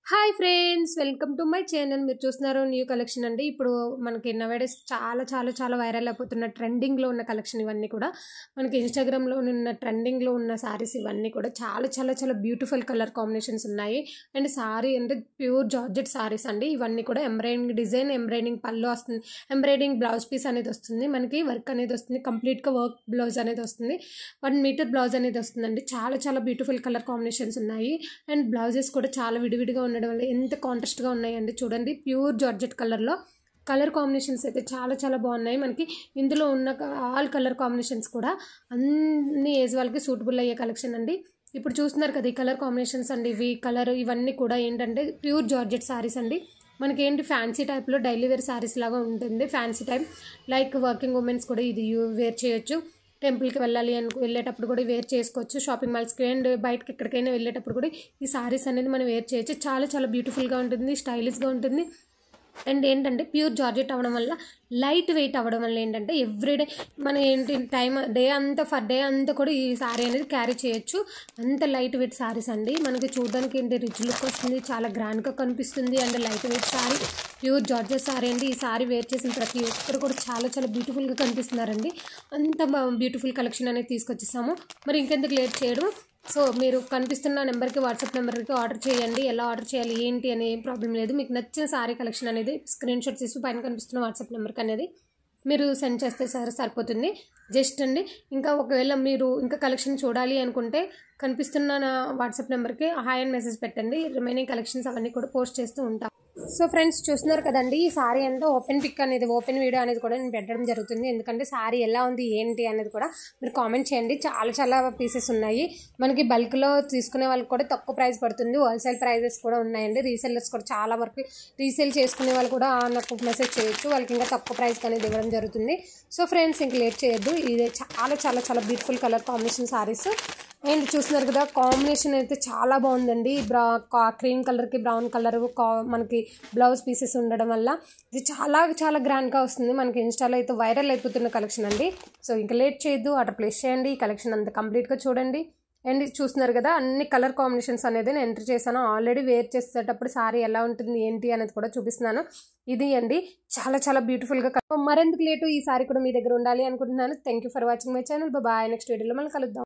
Hi friends, welcome to my channel. మీరు చూస్తున్నారు new collection అండి. ఇప్పుడు మనకి నవేడేస్ చాలా వైరల్ అయిపోతున్న ట్రెండింగ్లో ఉన్న కలెక్షన్ ఇవన్నీ కూడా మనకి ఇన్స్టాగ్రామ్లో ఉన్న ట్రెండింగ్లో ఉన్న సారీస్ ఇవన్నీ కూడా చాలా బ్యూటిఫుల్ కలర్ కాంబినేషన్స్ ఉన్నాయి. అండ్ సారీ అంటే ప్యూర్ జార్జెట్ సారీస్ అండి. ఇవన్నీ కూడా ఎంబ్రాయిడింగ్ డిజైన్, ఎంబ్రాయిడింగ్ పళ్ళు వస్తుంది, ఎంబ్రాయిడింగ్ బ్లౌజ్ పీస్ అనేది వస్తుంది, మనకి వర్క్ అనేది వస్తుంది, కంప్లీట్గా వర్క్ బ్లౌజ్ అనేది వస్తుంది, 1 మీటర్ బ్లౌజ్ అనేది వస్తుందండి. చాలా బ్యూటిఫుల్ కలర్ కాంబినేషన్స్ ఉన్నాయి. అండ్ బ్లౌజెస్ కూడా చాలా విడివిడిగా ఉండడం వల్ల ఎంత కాంట్రాస్ట్గా ఉన్నాయండి. చూడండి, ప్యూర్ జార్జెట్ కలర్లో కలర్ కాంబినేషన్స్ అయితే చాలా బాగున్నాయి. మనకి ఇందులో ఉన్న ఆల్ కలర్ కాంబినేషన్స్ కూడా అన్ని ఏజ్ వాళ్ళకి సూటబుల్ అయ్యే కలెక్షన్ అండి. ఇప్పుడు చూస్తున్నారు కదా ఈ కలర్ కాంబినేషన్స్ అండి. ఇవన్నీ కూడా ఏంటంటే ప్యూర్ జార్జెట్ సారీస్ అండి. మనకి ఏంటి ఫ్యాన్సీ టైప్లో డైలీ వేర్ సారీస్ లాగా ఉంటుంది. Fancy type like working women's కూడా ఇది వేర్ చేయొచ్చు. టెంపుల్కి వెళ్ళేటప్పుడు కూడా వేర్ చేసుకోవచ్చు. షాపింగ్ మాల్స్కి అండ్ బయటకి ఎక్కడికైనా వెళ్ళేటప్పుడు కూడా ఈ సారీస్ అనేది మనం వేర్ చేయొచ్చు. చాలా బ్యూటిఫుల్గా ఉంటుంది, స్టైలిష్గా ఉంటుంది. అండ్ ఏంటంటే ప్యూర్ జార్జెట్ అవ్వడం వల్ల లైట్ వెయిట్ అవ్వడం వల్ల ఏంటంటే ఎవ్రీడే మన డే అంతా కూడా ఈ సారీ అనేది క్యారీ చేయొచ్చు. అంత లైట్ వెయిట్ సారీస్ అండి. మనకి చూడడానికి ఏంటి రిచ్ లుక్ వస్తుంది, చాలా గ్రాండ్గా కనిపిస్తుంది. And light weight sorry, pure georgette sorry అండి. ఈ సారీ వేర్ చేసిన ప్రతి ఒక్కరు కూడా చాలా బ్యూటిఫుల్గా కనిపిస్తున్నారండి. అంత బ్యూటిఫుల్ కలెక్షన్ అనేది తీసుకొచ్చేసాము. మరి ఇంకెందుకు లేట్ చేయడం, సో మీరు కనిపిస్తున్న నెంబర్కి, వాట్సాప్ నెంబర్కి ఆర్డర్ చేయండి. ఎలా ఆర్డర్ చేయాలి ఏంటి అనే ఏం ప్రాబ్లం లేదు. మీకు నచ్చిన సారీ కలెక్షన్ అనేది స్క్రీన్ షాట్ తీసి పైన కనిపిస్తున్న వాట్సాప్ నెంబర్కి అనేది మీరు సెండ్ చేస్తే సరిపోతుంది. జస్ట్ అండి. ఇంకా ఒకవేళ మీరు ఇంకా కలెక్షన్ చూడాలి అనుకుంటే కనిపిస్తున్న నా వాట్సాప్ నెంబర్కి హాయ్ అని మెసేజ్ పెట్టండి. రిమైనింగ్ కలెక్షన్స్ అవన్నీ కూడా పోస్ట్ చేస్తూ ఉంటాం. సో ఫ్రెండ్స్, చూస్తున్నారు కదండి ఈ సారీ అంటే ఓపెన్ వీడియో అనేది కూడా నేను పెట్టడం జరుగుతుంది. ఎందుకంటే సారీ ఎలా ఉంది ఏంటి అనేది కూడా మీరు కామెంట్ చేయండి. చాలా పీసెస్ ఉన్నాయి. మనకి బల్క్లో తీసుకునే వాళ్ళకి కూడా తక్కువ ప్రైస్ పడుతుంది. హోల్సేల్ ప్రైజెస్ కూడా ఉన్నాయండి. రీసెల్లర్స్ కూడా చాలా వరకు రీసేల్ చేసుకునే వాళ్ళు కూడా నాకు మెసేజ్ చేయొచ్చు. వాళ్ళకి ఇంకా తక్కువ ప్రైస్ అనేది ఇవ్వడం జరుగుతుంది. సో ఫ్రెండ్స్, ఇంక లేట్ చేయొద్దు. ఇదే చాలా beautiful colour combination saris. And చూస్తున్నారు కదా కాంబినేషన్ అయితే చాలా బాగుందండి. క్రీమ్ కలర్కి బ్రౌన్ కలర్ మనకి బ్లౌజ్ పీసెస్ ఉండడం వల్ల ఇది చాలా గ్రాండ్గా వస్తుంది. మనకి ఇన్స్టాలో అయితే వైరల్ అయిపోతున్న కలెక్షన్ అండి. సో ఇంకా లేట్ చేయొద్దు, ఆర్డర్ ప్లేస్ చేయండి. ఈ కలెక్షన్ అంతా కంప్లీట్గా చూడండి. అండ్ చూస్తున్నారు కదా అన్ని కలర్ కాంబినేషన్స్ అనేది నేను ఎంటర్ చేశాను. ఆల్రెడీ వేర్ చేసేటప్పుడు సారీ ఎలా ఉంటుంది ఏంటి అనేది కూడా చూపిస్తున్నాను. ఇది అండి చాలా బ్యూటిఫుల్గా. మరెందుకు లేటు, ఈ సారీ కూడా మీ దగ్గర ఉండాలి అనుకుంటున్నాను. Thank you for watching my channel. Bye. Next వీడియోలో మనం కలుద్దాం.